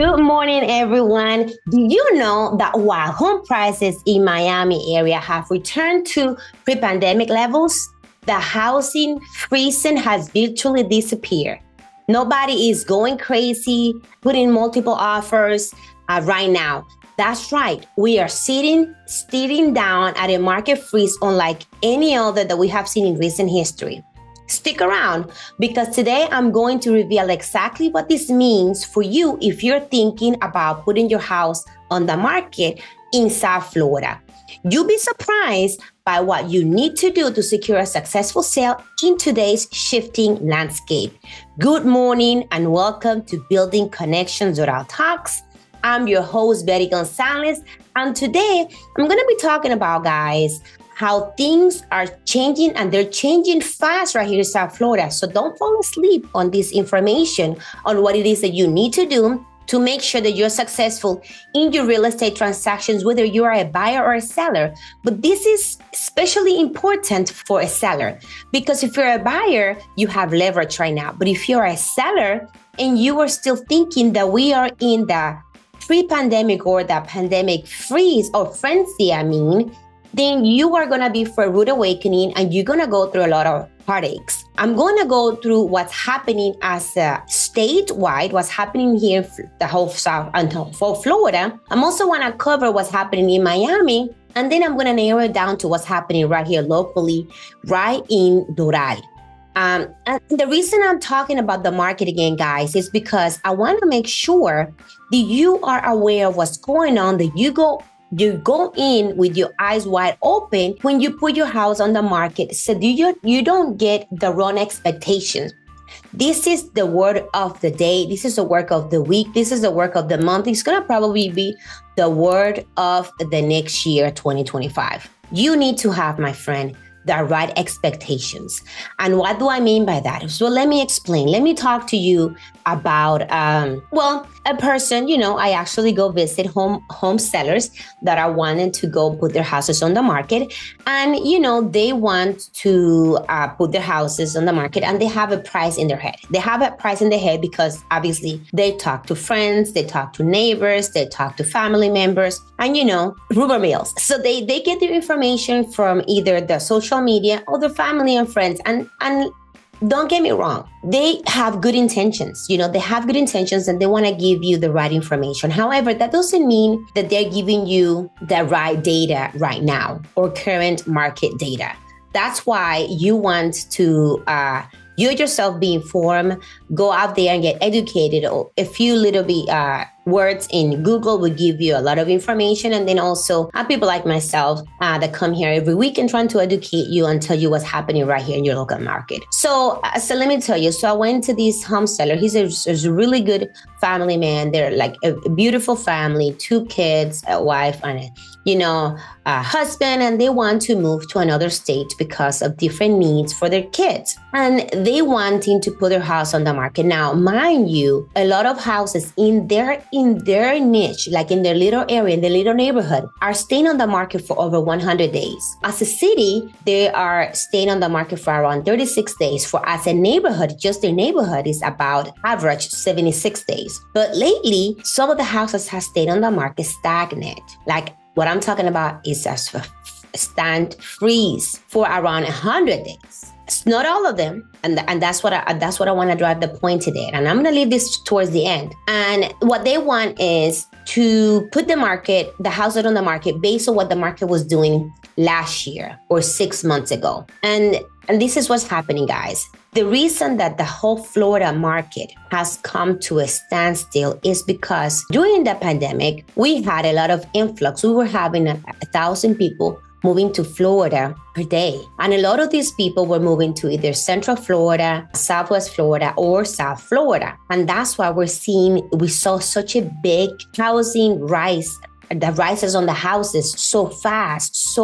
Good morning, everyone. Do you know that while home prices in Miami area have returned to pre-pandemic levels, the housing freezing has virtually disappeared? Nobody is going crazy, putting multiple offers right now. That's right. We are staring down at a market freeze unlike any other that we have seen in recent history. Stick around because today I'm going to reveal exactly what this means for you if you're thinking about putting your house on the market in South Florida. You'll be surprised by what you need to do to secure a successful sale in today's shifting landscape. Good morning and welcome to Building Connections Doral Talks. I'm your host, Betty Gonzalez, and today I'm going to be talking about, guys, how things are changing, and they're changing fast right here in South Florida. So don't fall asleep on this information on what it is that you need to do to make sure that you're successful in your real estate transactions, whether you are a buyer or a seller. But this is especially important for a seller because if you're a buyer, you have leverage right now. But if you're a seller and you are still thinking that we are in the pre-pandemic or the pandemic freeze or frenzy, then you are going to be for a rude awakening and you're going to go through a lot of heartaches. I'm going to go through what's happening as statewide, what's happening here, the whole South and for Florida. I'm also want to cover what's happening in Miami. And then I'm going to narrow it down to what's happening right here locally, right in Doral. And the reason I'm talking about the market again, guys, is because I want to make sure that you are aware of what's going on, that you go in with your eyes wide open when you put your house on the market so you don't get the wrong expectations. This is the word of the day. This is the work of the week. This is the work of the month. It's going to probably be the word of the next year, 2025. You need to have, my friend, the right expectations. And what do I mean by that? So let me explain. Let me talk to you about, a person, I actually go visit home sellers that are wanting to go put their houses on the market. And, they want to put their houses on the market and they have a price in their head. They have a price in their head because obviously they talk to friends, they talk to neighbors, they talk to family members, and, rumor mills. So they get their information from either the social media or the family and friends. And don't get me wrong, they have good intentions. They have good intentions and they want to give you the right information. However, that doesn't mean that they're giving you the right data right now or current market data. That's why you want to you yourself be informed, go out there and get educated. A few little bit words in Google will give you a lot of information. And then also people like myself that come here every week and trying to educate you and tell you what's happening right here in your local market. So let me tell you. So I went to this home seller. He's a really good family man. They're like a beautiful family, 2 kids, a wife, and a husband, and they want to move to another state because of different needs for their kids. And they wanting to put their house on the market. Now, mind you, a lot of houses in their niche, like in their little area, in their little neighborhood, are staying on the market for over 100 days. As a city, they are staying on the market for around 36 days. For as a neighborhood, just their neighborhood is about average 76 days. But lately, some of the houses have stayed on the market stagnant. Like what I'm talking about is a stand freeze for around 100 days. It's not all of them, and that's what I want to drive the point today. And I'm going to leave this towards the end. And what they want is to put the houses on the market based on what the market was doing last year or 6 months ago. And this is what's happening, guys. The reason that the whole Florida market has come to a standstill is because during the pandemic, we had a lot of influx. We were having 1,000 people moving to Florida per day. And a lot of these people were moving to either Central Florida, Southwest Florida, or South Florida. And that's why we saw such a big housing rise. The rises on the houses so fast.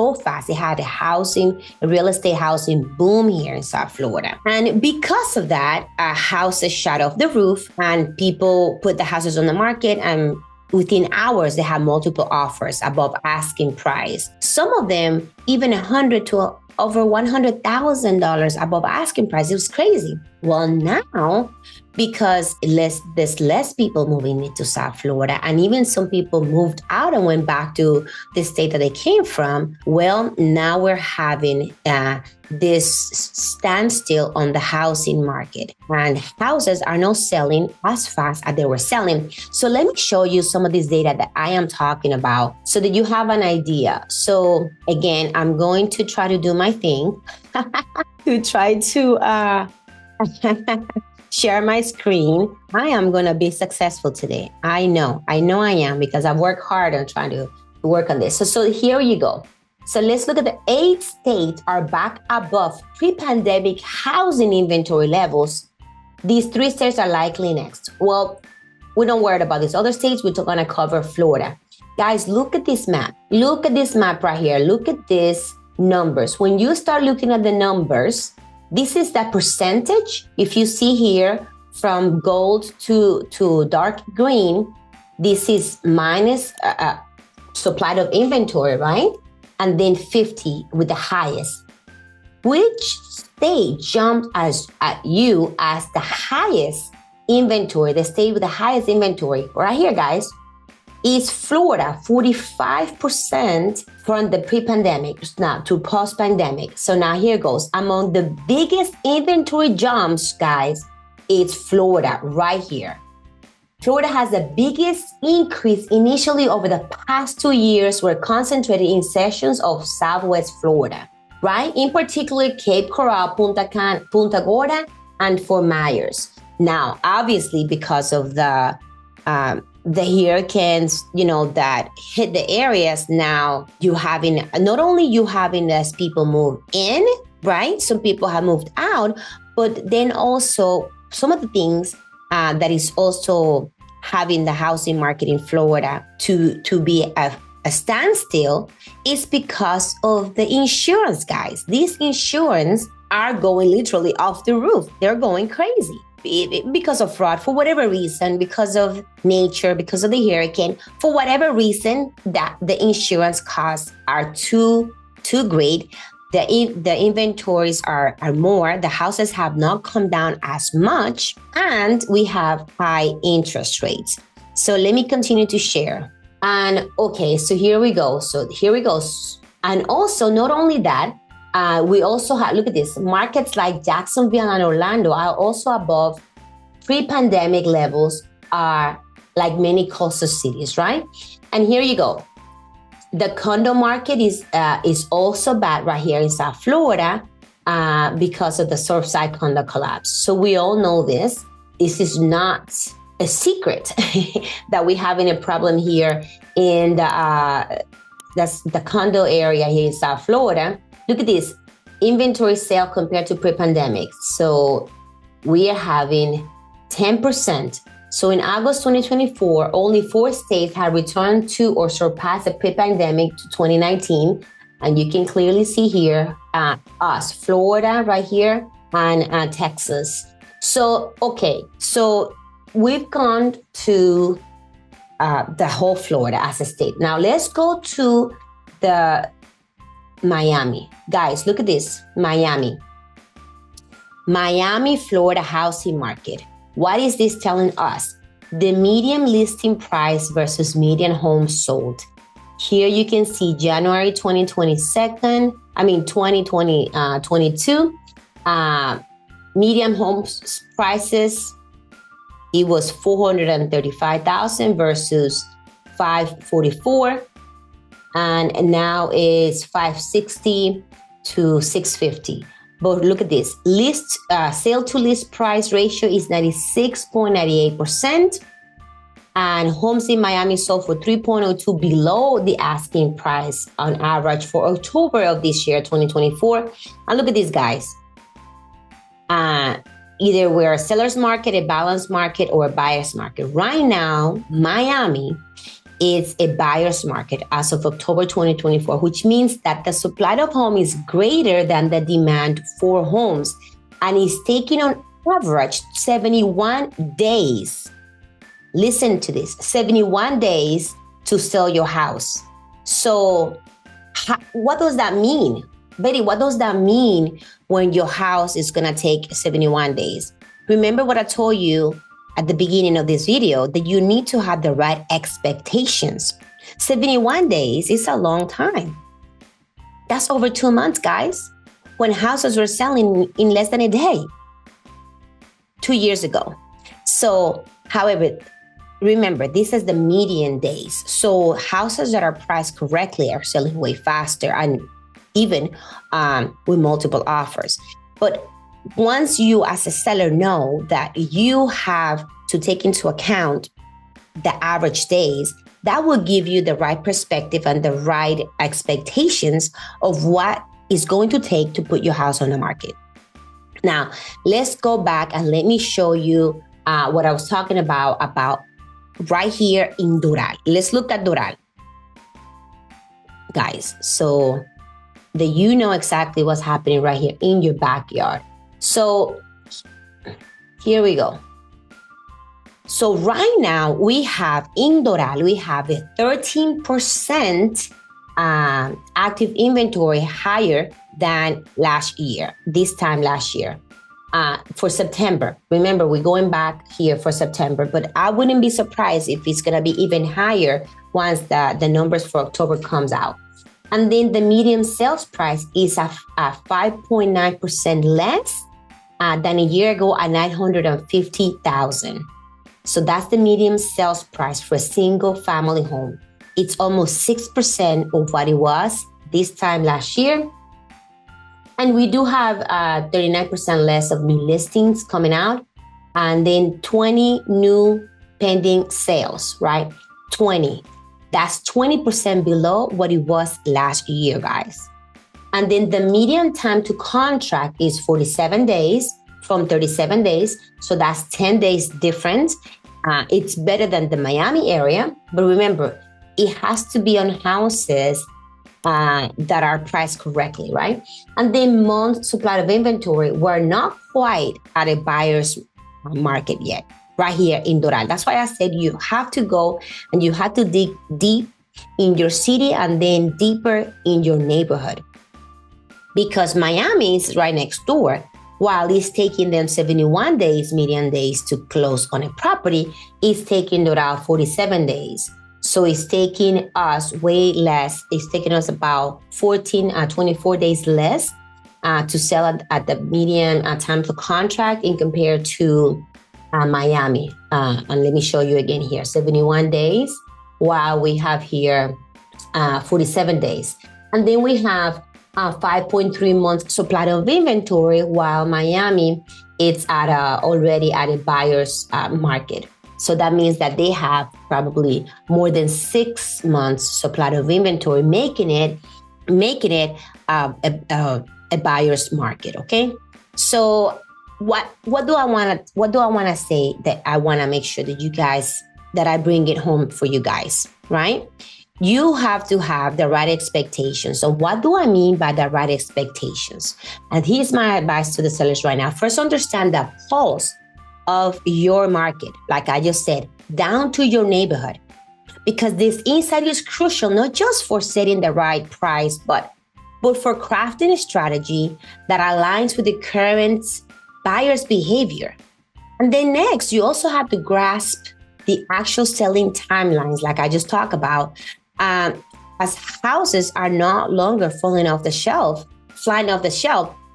They had a real estate housing boom here in South Florida. And because of that, houses shot off the roof and people put the houses on the market, and within hours, they have multiple offers above asking price. Some of them even $100,000 to over $100,000 above asking price. It was crazy. Well, now because there's less people moving into South Florida, and even some people moved out and went back to the state that they came from. Well, now we're having this standstill on the housing market, and houses are not selling as fast as they were selling. So let me show you some of this data that I am talking about so that you have an idea. So again, I'm going to try to do my thing to try to share my screen. I am going to be successful today. I know I am, because I've worked hard on trying to work on this. So here you go. So let's look at the 8 states are back above pre-pandemic housing inventory levels. These 3 states are likely next. Well, we don't worry about these other states. We're going to cover Florida. Guys, look at this map. Look at this map right here. Look at these numbers. When you start looking at the numbers, this is the percentage. If you see here from gold to dark green, this is minus supply of inventory, right? And then 50 with the highest. Which state jumped at you as the highest inventory? The state with the highest inventory right here, guys, is Florida, 45% from the pre-pandemic now to post-pandemic. So now here goes. Among the biggest inventory jumps, guys, it's Florida right here. Florida has the biggest increase initially over the past 2 years were concentrated in sections of Southwest Florida, right? In particular, Cape Coral, Punta Gorda, and Fort Myers. Now, obviously, because of the hurricanes, that hit the areas, now you having, not only you having as people move in, right? Some people have moved out, but then also some of the things that is also having the housing market in Florida to be a standstill is because of the insurance, guys. These insurance are going literally off the roof. They're going crazy because of fraud, for whatever reason, because of nature, because of the hurricane, for whatever reason that the insurance costs are too great. The inventories are more, the houses have not come down as much, and we have high interest rates. So let me continue to share. And okay, so here we go. And also, not only that, we also have, look at this, markets like Jacksonville and Orlando are also above pre-pandemic levels, are like many coastal cities, right? And here you go. The condo market is also bad right here in South Florida because of the Surfside condo collapse. So we all know this. This is not a secret that we're having a problem here in the condo area here in South Florida. Look at this, inventory sale compared to pre-pandemic. So we are having 10%. So in August 2024, only 4 states have returned to or surpassed the pre-pandemic to 2019. And you can clearly see here us, Florida right here, and Texas. So, okay, so we've gone to the whole Florida as a state. Now let's go to the Miami. Guys, look at this, Miami, Florida housing market. What is this telling us? The median listing price versus median homes sold. Here you can see January 2022, median homes prices, it was 435,000 versus 544. And now it's 560 to 650. But look at this, sale to list price ratio is 96.98%. And homes in Miami sold for 3.02 below the asking price on average for October of this year, 2024. And look at these guys. Either we're a seller's market, a balanced market, or a buyer's market. Right now, Miami is a buyer's market as of October 2024, which means that the supply of homes is greater than the demand for homes, and is taking on average 71 days. Listen to this, 71 days to sell your house. So what does that mean? Betty, what does that mean when your house is gonna take 71 days? Remember what I told you at the beginning of this video, that you need to have the right expectations. 71 days is a long time. That's over 2 months, guys, when houses were selling in less than a day 2 years ago. So, however, remember, this is the median days. So houses that are priced correctly are selling way faster, and even with multiple offers. But once you as a seller know that you have to take into account the average days, that will give you the right perspective and the right expectations of what is going to take to put your house on the market. Now, let's go back and let me show you what I was talking about right here in Doral. Let's look at Doral, guys, so that you know exactly what's happening right here in your backyard. So here we go. So right now we have in Doral, we have a 13% active inventory higher than last year, this time last year. For September. Remember, we're going back here for September, but I wouldn't be surprised if it's going to be even higher once the numbers for October comes out. And then the median sales price is a 5.9% less than a year ago at $950,000. So that's the median sales price for a single family home. It's almost 6% of what it was this time last year. And we do have 39% less of new listings coming out, and then 20 new pending sales, right? 20. That's 20% below what it was last year, guys. And then the median time to contract is 47 days from 37 days. So that's 10 days difference. It's better than the Miami area. But remember, it has to be on houses that are priced correctly, right? And then month supply of inventory, we're not quite at a buyer's market yet, right here in Doral. That's why I said you have to go and you have to dig deep in your city and then deeper in your neighborhood. Because Miami is right next door. While it's taking them 71 days, median days to close on a property, it's taking Doral 47 days. So it's taking us way less. It's taking us about 24 days less to sell at the median time to contract in compared to Miami. And let me show you again here, 71 days, while we have here 47 days. And then we have 5.3 months supply of inventory, while Miami, it's already at a buyer's market. So that means that they have probably more than 6 months supply of inventory, making it a buyer's market. Okay. So what do I want to say that I want to make sure that you guys, that I bring it home for you guys, right? You have to have the right expectations. So what do I mean by the right expectations? And here's my advice to the sellers right now. First, understand the pulse of your market, like I just said, down to your neighborhood, because this insight is crucial, not just for setting the right price, but for crafting a strategy that aligns with the current buyer's behavior. And then next, you also have to grasp the actual selling timelines, like I just talked about, as houses are no longer flying off the shelf,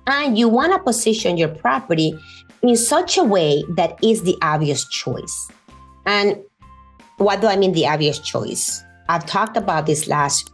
and you want to position your property in such a way that is the obvious choice. And what do I mean the obvious choice? I've talked about this last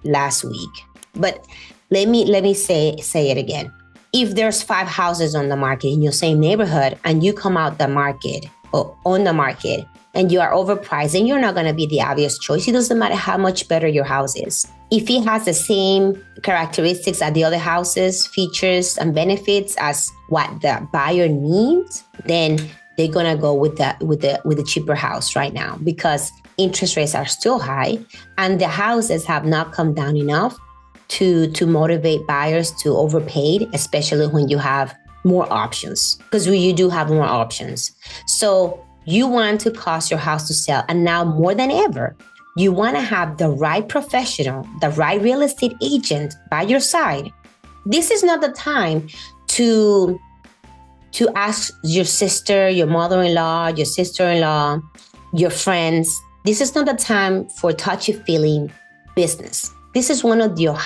week, but let me say it again. If there's 5 houses on the market in your same neighborhood and you come out the market or on the market and you are overpriced, then you're not going to be the obvious choice. It doesn't matter how much better your house is. If it has the same characteristics as the other houses, features and benefits as what the buyer needs, then they're going to go with the cheaper house right now, because interest rates are still high and the houses have not come down enough to motivate buyers to overpay, especially when you have more options, because you do have more options. So you want to cost your house to sell. And now more than ever, you want to have the right professional, the right real estate agent by your side. This is not the time to to ask your sister, your mother-in-law, your sister-in-law, your friends. This is not a time for touchy-feeling business. This is one of your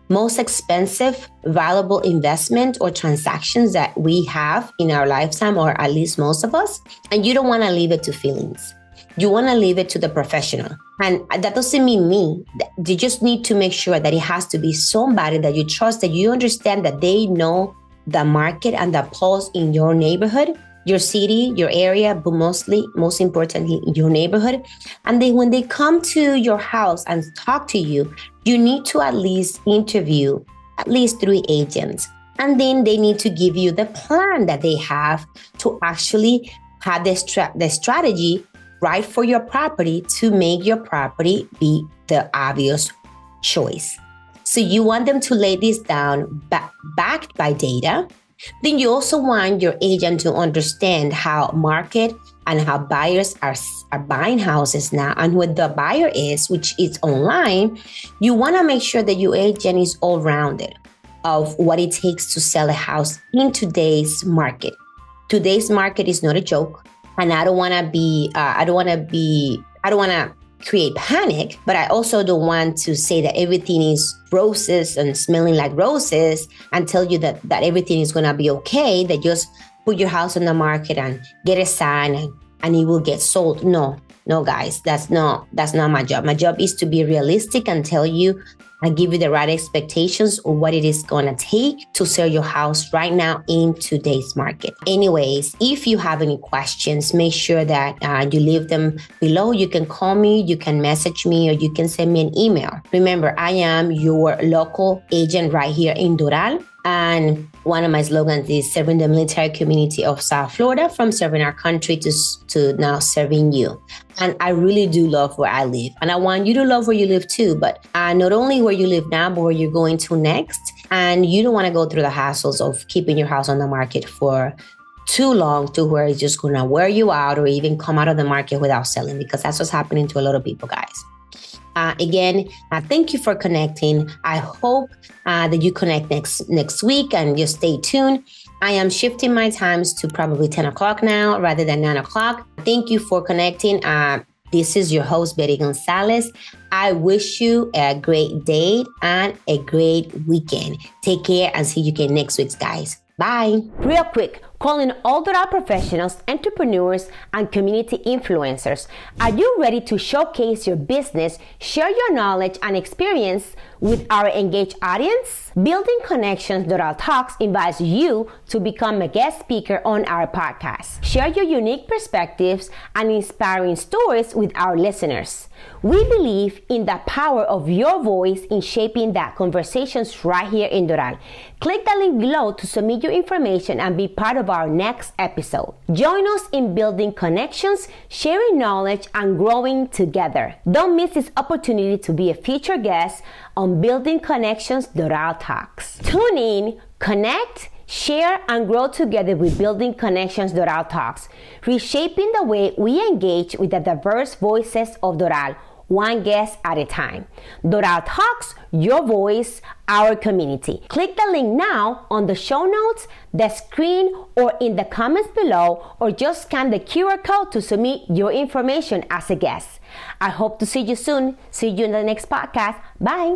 most expensive, valuable investment or transactions that we have in our lifetime, or at least most of us. And you don't want to leave it to feelings. You want to leave it to the professional. And that doesn't mean me. You just need to make sure that it has to be somebody that you trust, that you understand, that they know the market and the pulse in your neighborhood, your city, your area, but most importantly, your neighborhood. And then when they come to your house and talk to you, you need to at least interview at least 3 agents. And then they need to give you the plan that they have to actually have the strategy right for your property to make your property be the obvious choice. So you want them to lay this down backed by data. Then you also want your agent to understand how market and how buyers are buying houses now, and what the buyer is, which is online. You want to make sure that your agent is all rounded of what it takes to sell a house in today's market. Today's market is not a joke, and I don't want to create panic, but I also don't want to say that everything is roses and smelling like roses and tell you that everything is going to be okay, that just put your house on the market and get a sign and it will get sold. No, guys, that's not my job. My job is to be realistic and tell you and give you the right expectations of what it is going to take to sell your house right now in today's market. Anyways, if you have any questions, make sure that you leave them below. You can call me, you can message me, or you can send me an email. Remember, I am your local agent right here in Doral. And one of my slogans is serving the military community of South Florida, from serving our country to now serving you. And I really do love where I live. And I want you to love where you live too, but not only where you live now, but where you're going to next. And you don't want to go through the hassles of keeping your house on the market for too long to where it's just going to wear you out or even come out of the market without selling, because that's what's happening to a lot of people, guys. Again, thank you for connecting. I hope that you connect next week and just stay tuned. I am shifting my times to probably 10 o'clock now rather than 9 o'clock. Thank you for connecting. This is your host, Betty Gonzalez. I wish you a great day and a great weekend. Take care and see you again next week, guys. Bye. Real quick, calling all Doral professionals, entrepreneurs, and community influencers. Are you ready to showcase your business, share your knowledge and experience with our engaged audience? Building Connections Doral Talks invites you to become a guest speaker on our podcast. Share your unique perspectives and inspiring stories with our listeners. We believe in the power of your voice in shaping that conversations right here in Doral. Click the link below to submit your information and be part of our next episode. Join us in building connections, sharing knowledge, and growing together. Don't miss this opportunity to be a featured guest on Building Connections Doral Talks. Tune in, connect, share, and grow together with Building Connections Doral Talks, reshaping the way we engage with the diverse voices of Doral, one guest at a time. Doral Talks, your voice, our community. Click the link now on the show notes, the screen, or in the comments below, or just scan the QR code to submit your information as a guest. I hope to see you soon. See you in the next podcast. Bye.